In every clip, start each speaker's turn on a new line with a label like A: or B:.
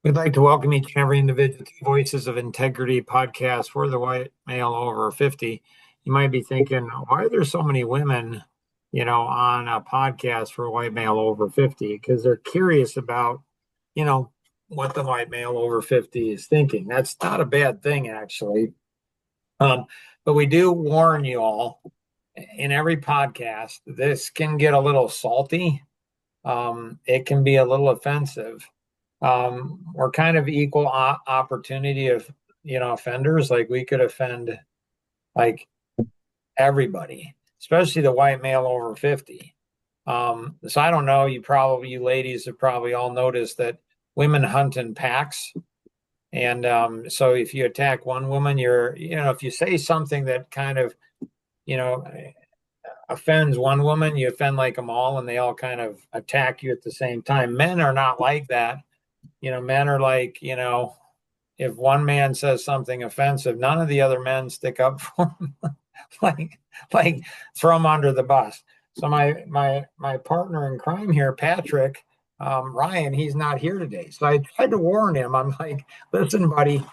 A: We'd like to welcome each and every individual to Voices of Integrity podcast for the white male over 50. You might be thinking, why are there so many women, on a podcast for a white male over 50? Because they're curious about, you know, what the white male over 50 is thinking. That's not a bad thing, actually. Um, but we do warn you all in every podcast, this can get a little salty. It can be a little offensive. We're kind of equal opportunity of offenders. Like we could offend like everybody, especially the white male over 50. So I don't know, you ladies have probably all noticed that women hunt in packs. And so if you attack one woman, if you say something that kind of you know offends one woman, you offend like them all, and they all kind of attack you at the same time. Men are not like that. Men are like, if one man says something offensive, none of the other men stick up for him, like like throw him under the bus. So my partner in crime here, Patrick, Ryan, he's not here today. So I tried to warn him. I'm like, listen, buddy,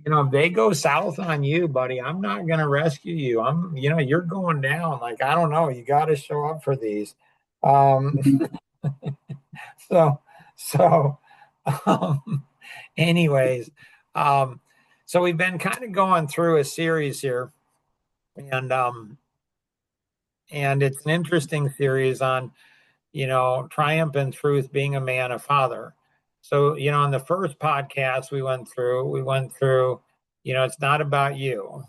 A: if they go south on you, buddy, I'm not gonna rescue you. You're going down. Like, I don't know, you got to show up for these. Um, so so um, anyways, um, so we've been kind of going through a series here, and it's an interesting series on triumph and truth, being a man, a father. So on the first podcast we went through, it's not about you,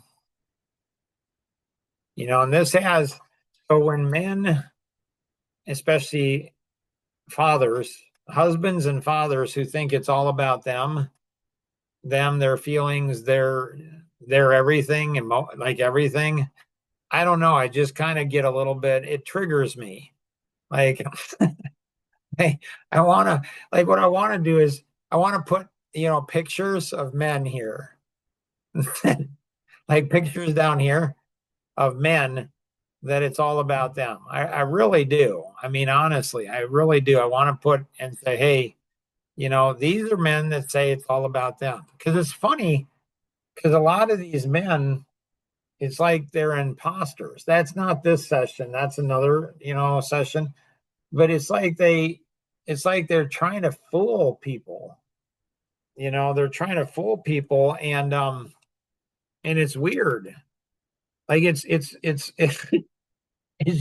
A: and this has, so when men, especially fathers, husbands and fathers who think it's all about them, their feelings, their everything, and like everything. I don't know. I just kind of get a little bit. It triggers me. Like, hey, I want to, like, what I want to do is I want to put pictures of men here, like pictures down here of men that it's all about them. I really do. I mean, honestly, I really do. I want to put and say, hey, these are men that say it's all about them. Because it's funny, because a lot of these men, it's like they're imposters. That's not this session. That's another, session. But it's like they're trying to fool people. They're trying to fool people, and it's weird. Like it's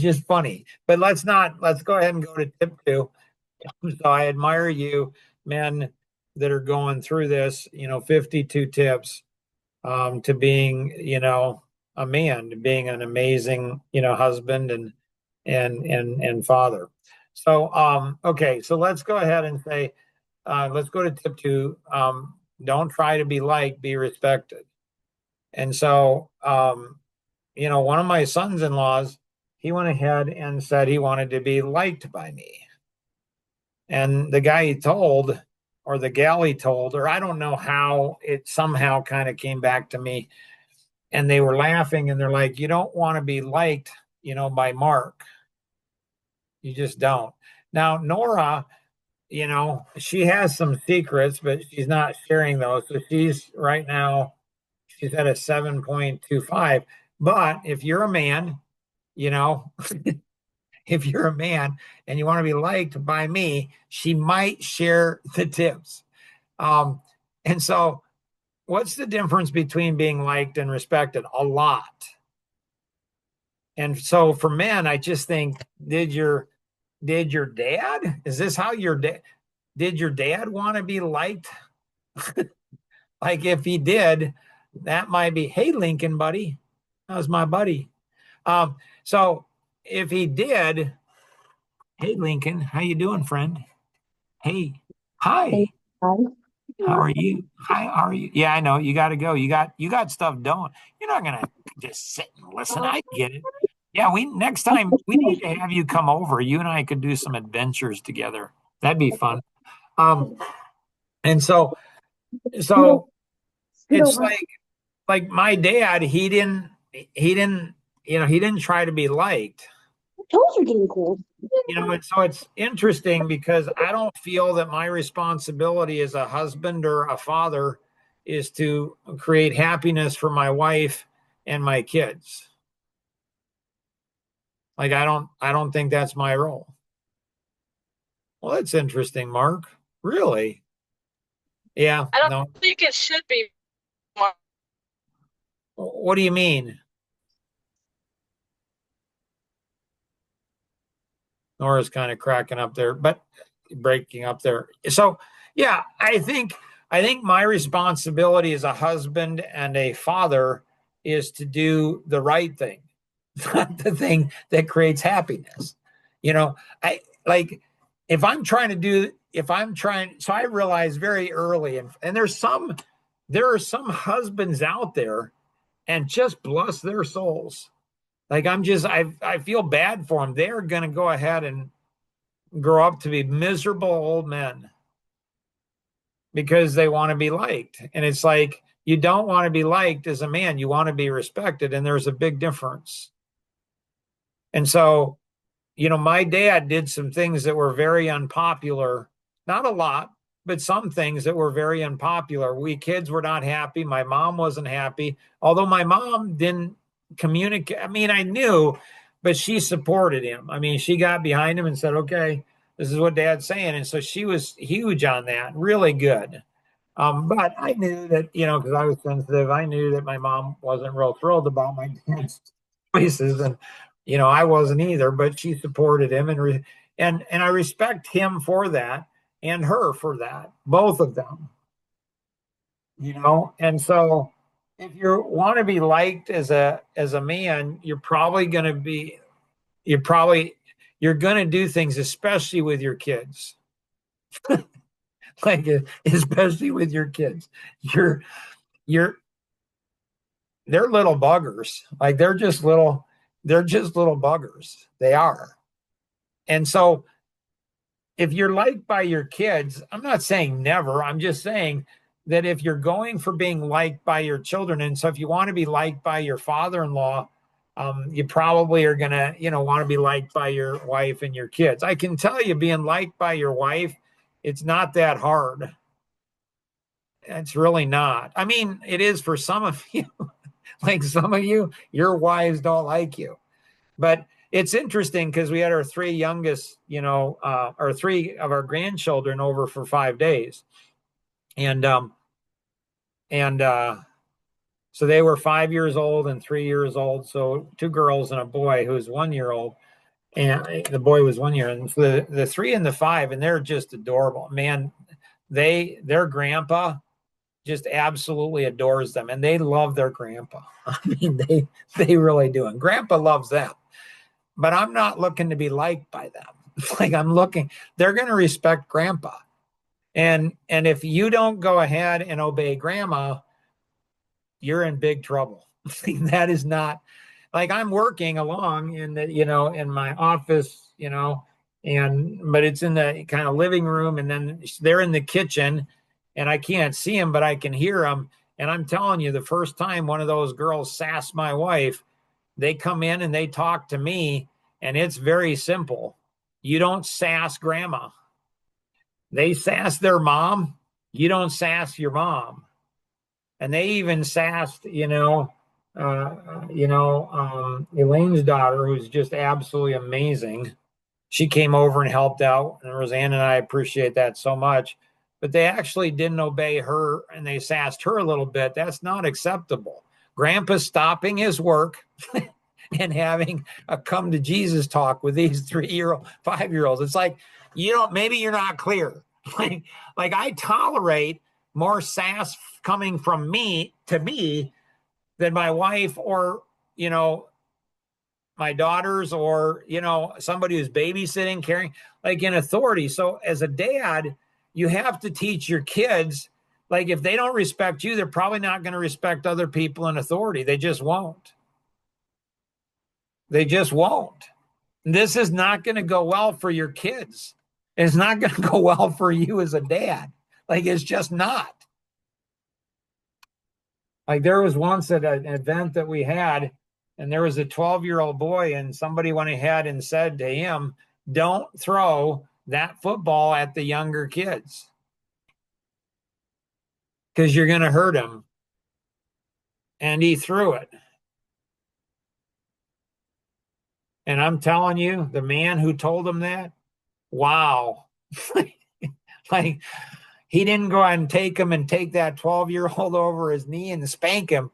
A: just funny. But let's go ahead and go to tip two. So I admire you, men that are going through this, 52 tips to being, a man, to being an amazing, husband and father. So okay, so let's go ahead and say, let's go to tip two. Don't try to be liked, be respected. And so one of my sons-in-laws, he went ahead and said he wanted to be liked by me. And the guy he told, or the gal he told, or I don't know how it somehow kind of came back to me, and they were laughing and they're like, you don't want to be liked, by Mark. You just don't. Now, Nora, she has some secrets, but she's not sharing those. So she's right now, she's at a 7.25. But if you're a man, you know, if you're a man and you want to be liked by me, she might share the tips. And so, what's the difference between being liked and respected? A lot. And so for men, I just think, did your dad? Is this how did your dad want to be liked? Like if he did, that might be, hey Lincoln, buddy. That was my buddy. So if he did, hey Lincoln, how you doing, friend? Hey,
B: Hey,
A: hi,
B: hi.
A: how are you? Hi, how are you? Yeah, I know you got to go. You got stuff doing. You're not gonna just sit and listen. I get it. Yeah, we next time we need to have you come over. You and I could do some adventures together. That'd be fun. Um, and
B: Scoot over.
A: so
B: Scoot
A: it's
B: over.
A: like my dad, he didn't he didn't try to be liked.
B: toes are getting cold.
A: And so it's interesting because I don't feel that my responsibility as a husband or a father is to create happiness for my wife and my kids. Like I don't think that's my role. Well, that's interesting, Mark. Really? Yeah,
C: I don't
A: no.
C: think it should be more.
A: What do you mean? Nora's kind of cracking up there, but breaking up there. So, yeah, I think my responsibility as a husband and a father is to do the right thing, not the thing that creates happiness. I like if I'm trying, so I realized very early, and there are some husbands out there, and just bless their souls. Like I feel bad for them. They're going to go ahead and grow up to be miserable old men because they want to be liked. And it's like, you don't want to be liked as a man. You want to be respected. And there's a big difference. And so, my dad did some things that were very unpopular, not a lot, but some things that were very unpopular. We kids were not happy. My mom wasn't happy, although my mom didn't communicate. I mean, I knew, but she supported him. I mean, she got behind him and said, okay, this is what dad's saying. And so she was huge on that, really good. But I knew that, because I was sensitive, I knew that my mom wasn't real thrilled about my dad's choices. And, I wasn't either, but she supported him and I respect him for that and her for that, both of them, And so if you want to be liked as a man, you're going to do things, especially with your kids. Like especially with your kids. You're they're little buggers. Like they're just little buggers. They are. And so if you're liked by your kids, I'm not saying never, I'm just saying that if you're going for being liked by your children, and so if you want to be liked by your father-in-law, you probably are going to, want to be liked by your wife and your kids. I can tell you, being liked by your wife, it's not that hard. It's really not. I mean, it is for some of you. Like some of you, your wives don't like you. But it's interesting because we had our three youngest, our three of our grandchildren over for 5 days. And so they were 5 years old and 3 years old. So two girls and a boy who's 1 year old. And the boy was 1 year. And the 3 and the 5, and they're just adorable. Man, their grandpa just absolutely adores them, and they love their grandpa. I mean, they really do. And grandpa loves them. But I'm not looking to be liked by them. Like they're going to respect grandpa. And if you don't go ahead and obey grandma, you're in big trouble. That is not like I'm working along in my office, but it's in the kind of living room, and then they're in the kitchen, and I can't see them, but I can hear them. And I'm telling you, the first time one of those girls sassed my wife, they come in and they talk to me, and it's very simple. You don't sass grandma. They sass their mom. You don't sass your mom. And they even sassed, Elaine's daughter, who's just absolutely amazing. She came over and helped out, and Roseanne and I appreciate that so much. But they actually didn't obey her, and they sassed her a little bit. That's not acceptable. Grandpa's stopping his work and having a come to Jesus talk with these 3-year-old, 5-year-olds. It's like, maybe you're not clear. Like I tolerate more sass coming from me to me than my wife or, my daughters or, somebody who's babysitting, caring, like in authority. So as a dad, you have to teach your kids, like if they don't respect you, they're probably not going to respect other people in authority. They just won't. They just won't. This is not going to go well for your kids. It's not going to go well for you as a dad. Like it's just not. Like there was once at an event that we had, and there was a 12-year-old boy, and somebody went ahead and said to him, don't throw that football at the younger kids because you're going to hurt him. And he threw it. And I'm telling you, the man who told him that, wow. Like, he didn't go out and take him and take that 12-year-old over his knee and spank him,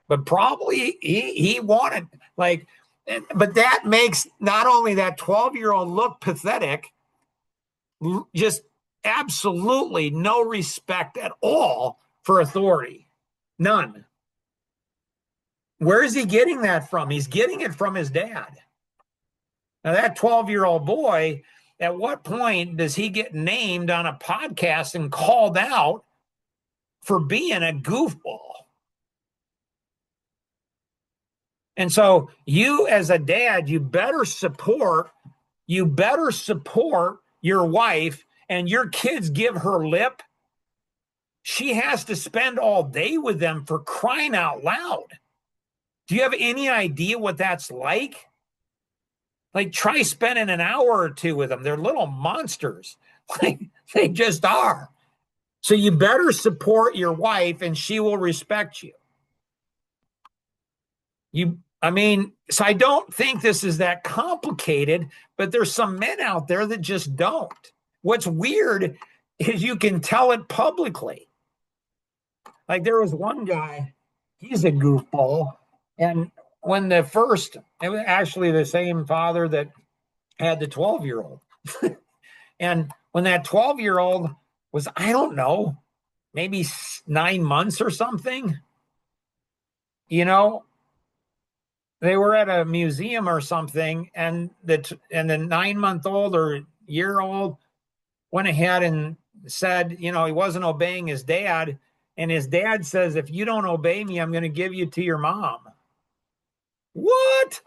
A: but probably he wanted, like, but that makes not only that 12-year-old look pathetic, just absolutely no respect at all for authority. None. Where is he getting that from? He's getting it from his dad. Now, that 12-year-old boy, at what point does he get named on a podcast and called out for being a goofball? And so you, as a dad, you better support your wife, and your kids give her lip. She has to spend all day with them, for crying out loud. Do you have any idea what that's like? Like, try spending an hour or two with them. They're little monsters. Like, they just are. So you better support your wife, and she will respect you. So I don't think this is that complicated, but there's some men out there that just don't. What's weird is you can tell it publicly. Like, there was one guy, he's a goofball. And when it was actually the same father that had the 12-year-old. And when that 12-year-old was, I don't know, maybe 9 months or something, they were at a museum or something, and the 9-month-old or year-old went ahead and said, he wasn't obeying his dad. And his dad says, if you don't obey me, I'm going to give you to your mom. What?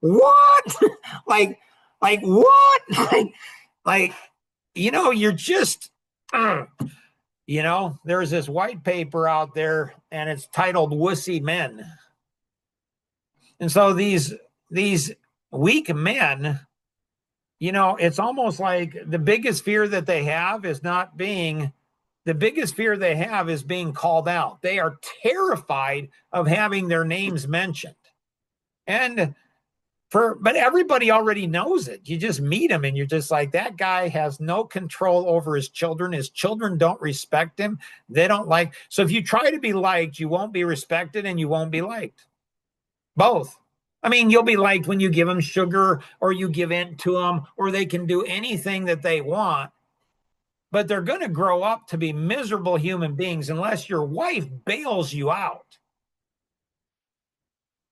A: What? like what? You're just, there's this white paper out there, and it's titled Wussy Men. And so these weak men, it's almost like the biggest fear they have is being called out. They are terrified of having their names mentioned. But everybody already knows it. You just meet him and you're just like, that guy has no control over his children. His children don't respect him. They don't like. So if you try to be liked, you won't be respected and you won't be liked. Both. I mean, you'll be liked when you give them sugar or you give in to them, or they can do anything that they want. But they're going to grow up to be miserable human beings unless your wife bails you out.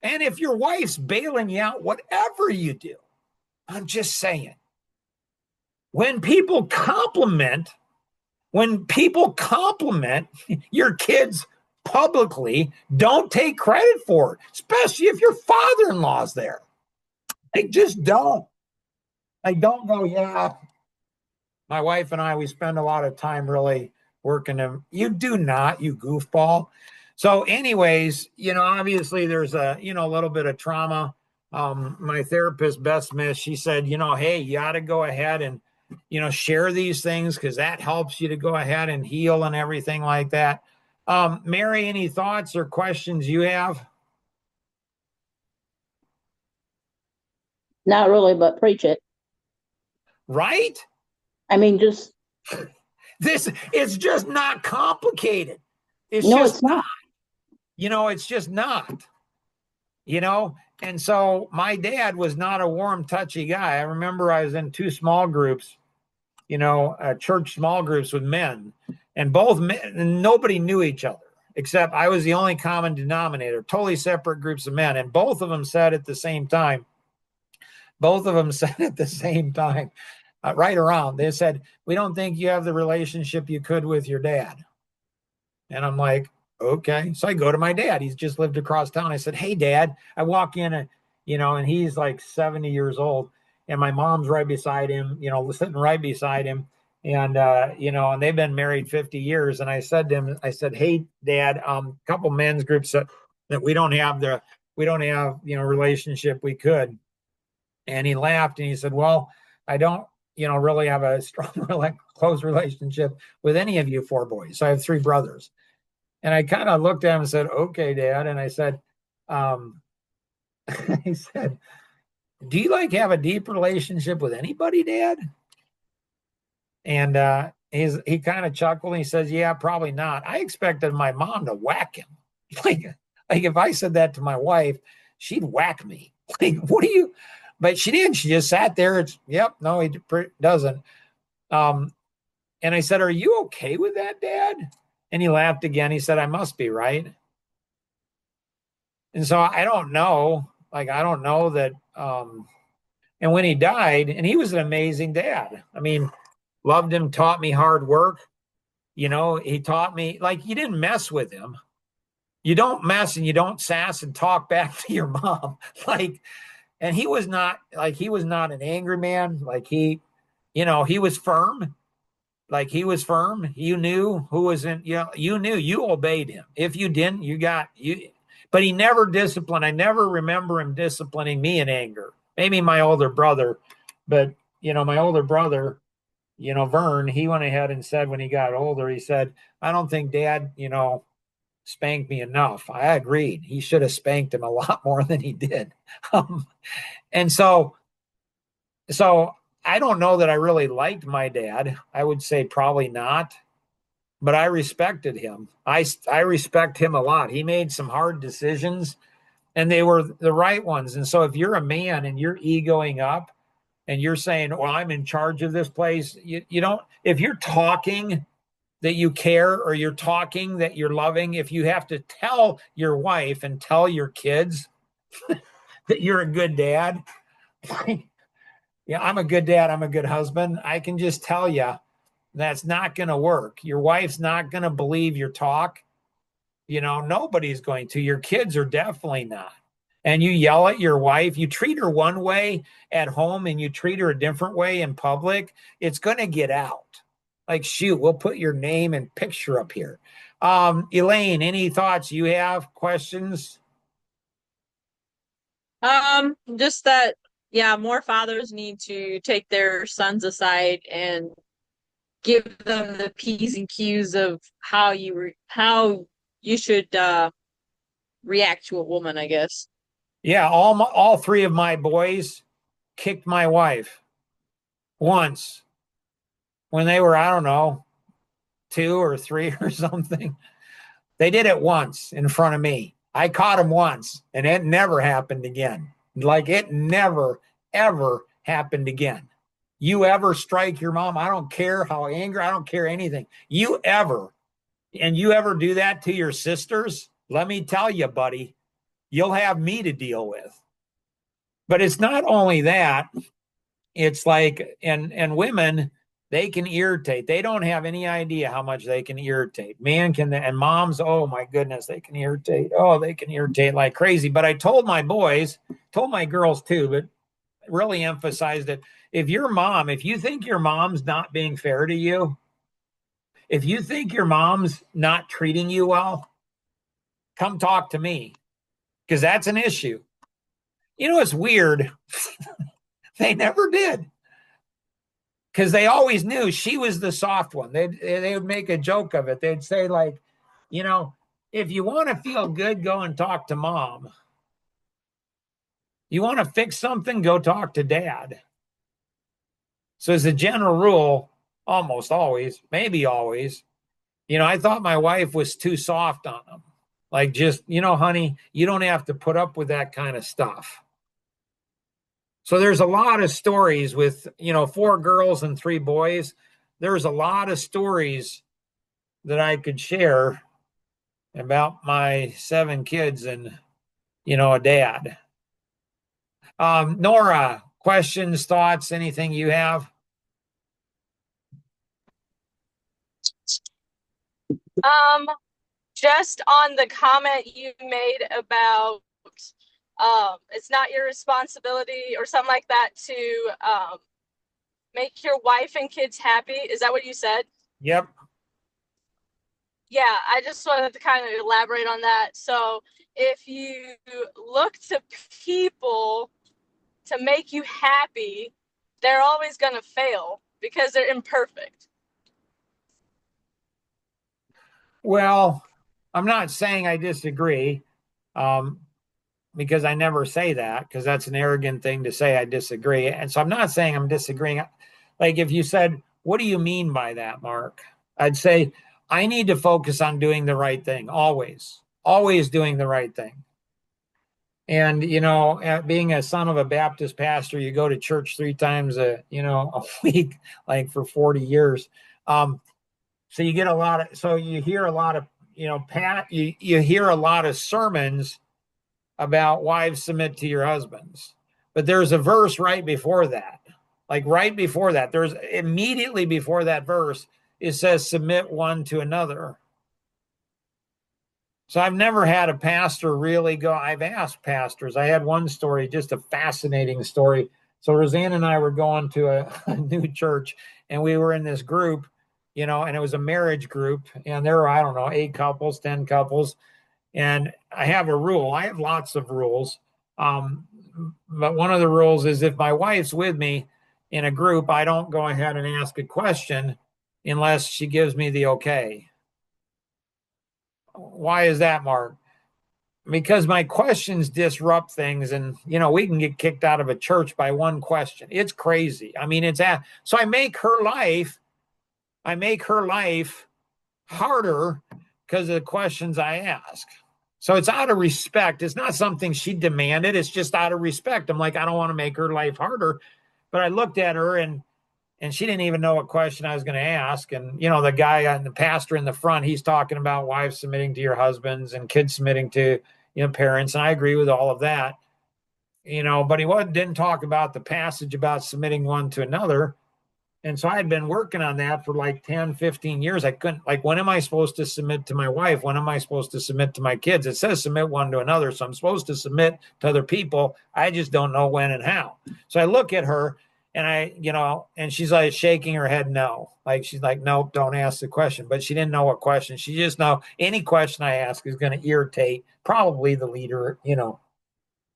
A: And if your wife's bailing you out, whatever you do, I'm just saying, when people compliment your kids publicly, don't take credit for it, especially if your father-in-law's there. Like, just don't. Like, don't go, yeah, my wife and I, we spend a lot of time really working them. You do not, you goofball. So anyways, obviously there's a little bit of trauma. My therapist, Beth Smith, she said, hey, you ought to go ahead and, share these things, because that helps you to go ahead and heal and everything like that. Mary, any thoughts or questions you have?
B: Not really, but preach it.
A: Right?
B: I mean, just.
A: It's just not complicated.
B: It's not.
A: It's just not. And so my dad was not a warm, touchy guy. I remember I was in 2 small groups, church small groups with men, and both men, and nobody knew each other except I was the only common denominator, totally separate groups of men. And both of them said at the same time, right around, they said, we don't think you have the relationship you could with your dad. And I'm like, okay. So I go to my dad. He's just lived across town. I said, hey, Dad. I walk in, and he's like 70 years old. And my mom's right beside him, sitting right beside him. And, and they've been married 50 years. And I said to him, hey, Dad, a couple men's groups that we don't have relationship we could. And he laughed and he said, well, I don't, really have a strong, close relationship with any of you four boys. So I have three brothers. And I kind of looked at him and said, okay, Dad. And I said, he said, do you have a deep relationship with anybody, Dad? And he kind of chuckled and he says, yeah, probably not. I expected my mom to whack him. Like if I said that to my wife, she'd whack me. What do you? But she didn't. She just sat there. No, he doesn't. And I said, are you okay with that, Dad? And he laughed again. He said, I must be, right? And so I don't know. I don't know that. And when he died, and he was an amazing dad. I mean, loved him, taught me hard work. He taught me, you didn't mess with him. You don't mess and you don't sass and talk back to your mom. And he was not an angry man. He was firm. He was firm. You knew who was in, you knew, you obeyed him. If you didn't, but he never disciplined. I never remember him disciplining me in anger. Maybe my older brother, but my older brother, Vern, he went ahead and said when he got older, he said, I don't think Dad, spanked me enough. I agreed. He should have spanked him a lot more than he did. And so I don't know that I really liked my dad. I would say probably not, but I respected him. I respect him a lot. He made some hard decisions and they were the right ones. And so if you're a man and you're egoing up and you're saying, well, I'm in charge of this place, you don't, if you're talking that you care or you're talking that you're loving, if you have to tell your wife and tell your kids that you're a good dad, yeah, I'm a good dad, I'm a good husband, I can just tell you that's not going to work. Your wife's not going to believe your talk. Nobody's going to. Your kids are definitely not. And you yell at your wife, you treat her one way at home and you treat her a different way in public, it's going to get out. Shoot, we'll put your name and picture up here. Elaine, any thoughts you have, questions?
C: Just that, yeah, more fathers need to take their sons aside and give them the P's and Q's of how you should react to a woman, I guess.
A: Yeah, all three of my boys kicked my wife once when they were, I don't know, 2 or 3 or something. They did it once in front of me. I caught them once and it never happened again. It never, ever happened again. You ever strike your mom, I don't care how angry, I don't care anything. You ever do that to your sisters, let me tell you, buddy, you'll have me to deal with. But it's not only that, it's and women, they can irritate. They don't have any idea how much they can irritate. Man can, and moms, oh my goodness, they can irritate. Oh, they can irritate like crazy. But I told my boys, told my girls too, but really emphasized it. If you think your mom's not being fair to you, if you think your mom's not treating you well, come talk to me, because that's an issue. It's weird. They never did, because they always knew she was the soft one. They would make a joke of it. They'd say if you want to feel good, go and talk to mom. You want to fix something, go talk to dad. So as a general rule, almost always, maybe always, I thought my wife was too soft on them. Honey, you don't have to put up with that kind of stuff. So there's a lot of stories with, 4 girls and 3 boys. There's a lot of stories that I could share about my 7 kids and, a dad. Nora, questions, thoughts, anything you have?
C: Just on the comment you made about it's not your responsibility or something like that to make your wife and kids happy. Is that what you said?
A: Yep.
D: Yeah, I just wanted to kind of elaborate on that. So if you look to people to make you happy, they're always going to fail because they're imperfect.
A: Well, I'm not saying I disagree, because I never say that, because that's an arrogant thing to say I disagree. And so I'm not saying I'm disagreeing. Like if you said, what do you mean by that, Mark? I'd say I need to focus on doing the right thing, always, always doing the right thing. And, being a son of a Baptist pastor, you go to church 3 times a week, like for 40 years. So you get you hear a lot of, you hear a lot of sermons about wives submit to your husbands. But there's a verse right before that. Like right before that, there's immediately before that verse, it says submit one to another. So I've never had a pastor really go. I've asked pastors. I had one story, just a fascinating story. So Roseanne and I were going to a new church, and we were in this group, and it was a marriage group, and there were, I don't know, 8 couples, 10 couples. And I have a rule. I have lots of rules. But one of the rules is if my wife's with me in a group, I don't go ahead and ask a question unless she gives me the okay. Why is that, Mark? Because my questions disrupt things, and we can get kicked out of a church by one question. It's crazy. I mean, so I make her life harder because of the questions I ask. So it's out of respect. It's not something she demanded. It's just out of respect. I'm like, I don't want to make her life harder. But I looked at her and she didn't even know what question I was going to ask. And, the guy and the pastor in the front, he's talking about wives submitting to your husbands and kids submitting to, parents. And I agree with all of that, but he didn't talk about the passage about submitting one to another. And so I had been working on that for like 10, 15 years. I couldn't, when am I supposed to submit to my wife? When am I supposed to submit to my kids? It says submit one to another. So I'm supposed to submit to other people. I just don't know when and how. So I look at her and and she's like shaking her head no. Like she's like, nope, don't ask the question. But she didn't know what question. She just know any question I ask is going to irritate probably the leader,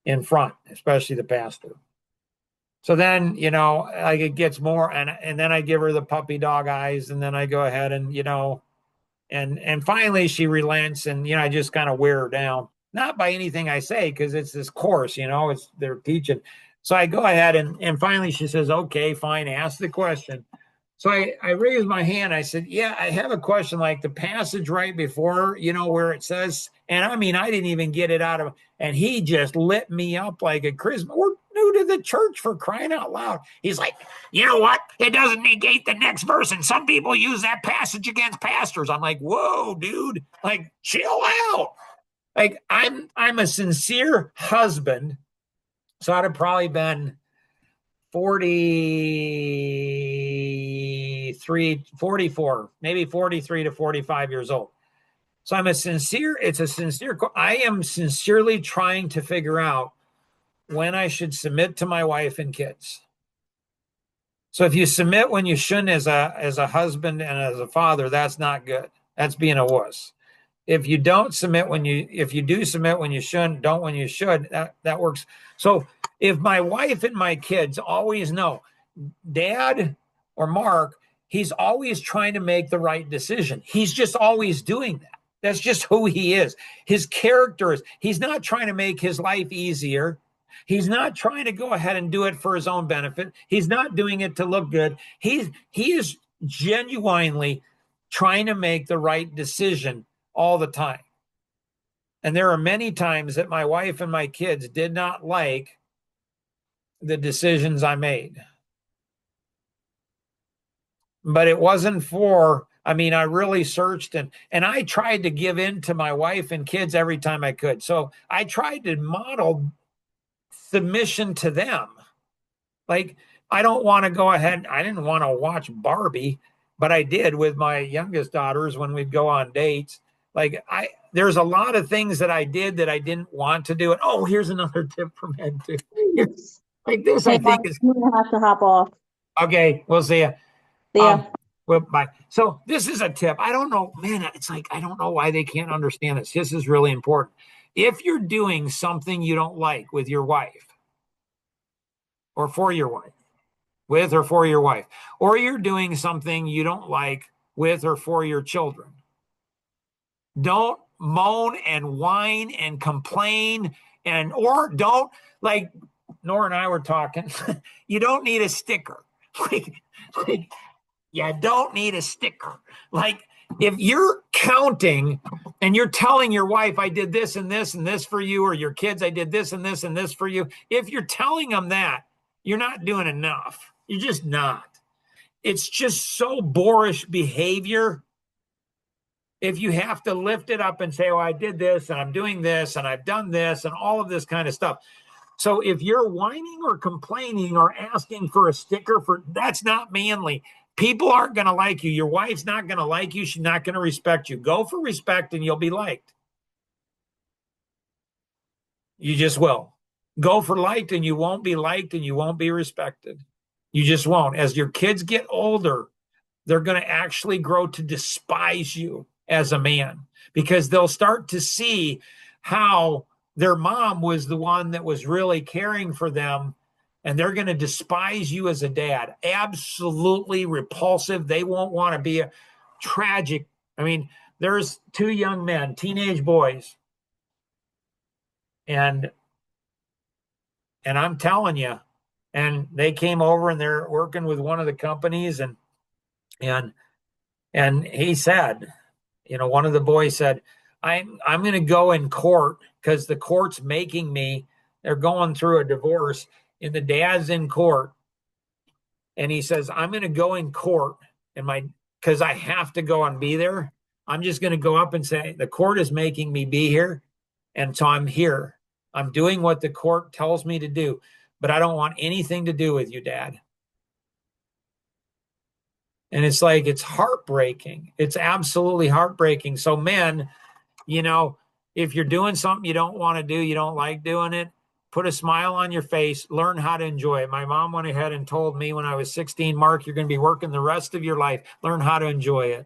A: in front, especially the pastor. So then, it gets more, and then I give her the puppy dog eyes, and then I go ahead and, and finally she relents, and, I just kind of wear her down. Not by anything I say, because it's this course, they're teaching. So I go ahead and finally she says, okay, fine, ask the question. So I raised my hand. I said, yeah, I have a question, like the passage right before, where it says, and I mean, I didn't even get it out of, and he just lit me up like a Christmas. We're new to the church, for crying out loud. He's like, you know what? It doesn't negate the next verse. And some people use that passage against pastors. I'm like, whoa, dude, like chill out. Like I'm a sincere husband. So I'd have probably been 44, maybe 43 to 45 years old. So I am sincerely trying to figure out when I should submit to my wife and kids. So if you submit when you shouldn't as a husband and as a father, that's not good. That's being a wuss. If you do submit when you shouldn't, don't when you should, that works. So if my wife and my kids always know, Dad or Mark, he's always trying to make the right decision. He's just always doing that. That's just who he is. His character is, he's not trying to make his life easier. He's not trying to go ahead and do it for his own benefit. He's not doing it to look good. He is genuinely trying to make the right decision all the time. And there are many times that my wife and my kids did not like the decisions I made. But it wasn't I really searched and I tried to give in to my wife and kids every time I could. So I tried to model submission to them. Like, I don't want to go ahead. I didn't want to watch Barbie, but I did with my youngest daughters when we'd go on dates. Like, there's a lot of things that I did that I didn't want to do. And here's another tip for men too. Like this, I think is.
B: You're gonna have to hop off.
A: Okay, we'll see you.
B: Yeah.
A: Well, bye. So this is a tip. I don't know, man. It's like I don't know why they can't understand this. This is really important. If you're doing something you don't like with your wife, or for your wife, with or for your wife, or you're doing something you don't like with or for your children, don't moan and whine and complain or don't, like Nora and I were talking. You don't need a sticker. Like, you don't need a sticker. Like, if you're counting and you're telling your wife, I did this and this and this for you, or your kids, I did this and this and this for you. If you're telling them that, you're not doing enough. You're just not. It's just so boorish behavior. If you have to lift it up and say, oh, I did this and I'm doing this and I've done this and all of this kind of stuff. So if you're whining or complaining or asking for a sticker, that's not manly. People aren't going to like you. Your wife's not going to like you. She's not going to respect you. Go for respect and you'll be liked. You just will. Go for liked and you won't be liked and you won't be respected. You just won't. As your kids get older, they're going to actually grow to despise you as a man, because they'll start to see how their mom was the one that was really caring for them, and they're going to despise you as a dad. Absolutely repulsive. They won't want to be tragic. I mean, there's two young men, teenage boys, and I'm telling you, and they came over and they're working with one of the companies, and he said, one of the boys said, I'm going to go in court because the court's making me. They're going through a divorce, and the dad's in court, and he says, I'm going to go in court, because I have to go and be there. I'm just going to go up and say, the court is making me be here, and so I'm here. I'm doing what the court tells me to do, but I don't want anything to do with you, Dad. And it's like, it's heartbreaking. It's absolutely heartbreaking. So men, if you're doing something you don't want to do, you don't like doing it, put a smile on your face, learn how to enjoy it. My mom went ahead and told me when I was 16, Mark, you're going to be working the rest of your life. Learn how to enjoy it.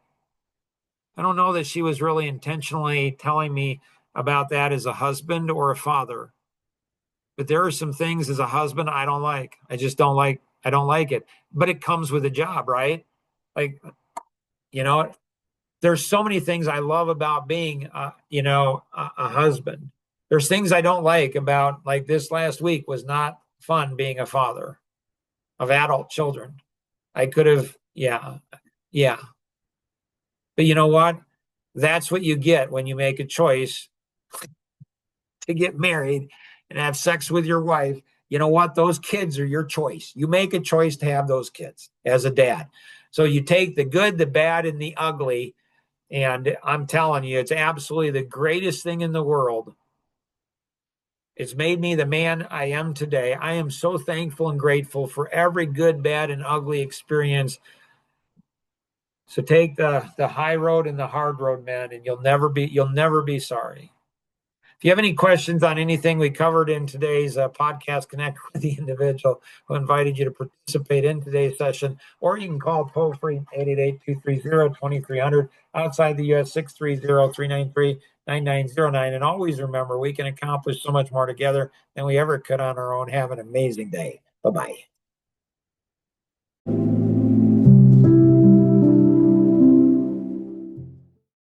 A: I don't know that she was really intentionally telling me about that as a husband or a father. But there are some things as a husband I don't like. I just don't like. I don't like it. But it comes with a job, right? Like, there's so many things I love about being, a husband. There's things I don't like about, like this last week was not fun being a father of adult children. I could have, yeah. But you know what? That's what you get when you make a choice to get married and have sex with your wife. You know what? Those kids are your choice. You make a choice to have those kids as a dad. So you take the good, the bad, and the ugly. And I'm telling you, it's absolutely the greatest thing in the world. It's made me the man I am today. I am so thankful and grateful for every good, bad, and ugly experience. So take the high road and the hard road, man, and you'll never be sorry. If you have any questions on anything we covered in today's podcast, connect with the individual who invited you to participate in today's session, or you can call toll-free 888-230-2300, outside the U.S. 630-393-9909. And always remember, we can accomplish so much more together than we ever could on our own. Have an amazing day. Bye-bye.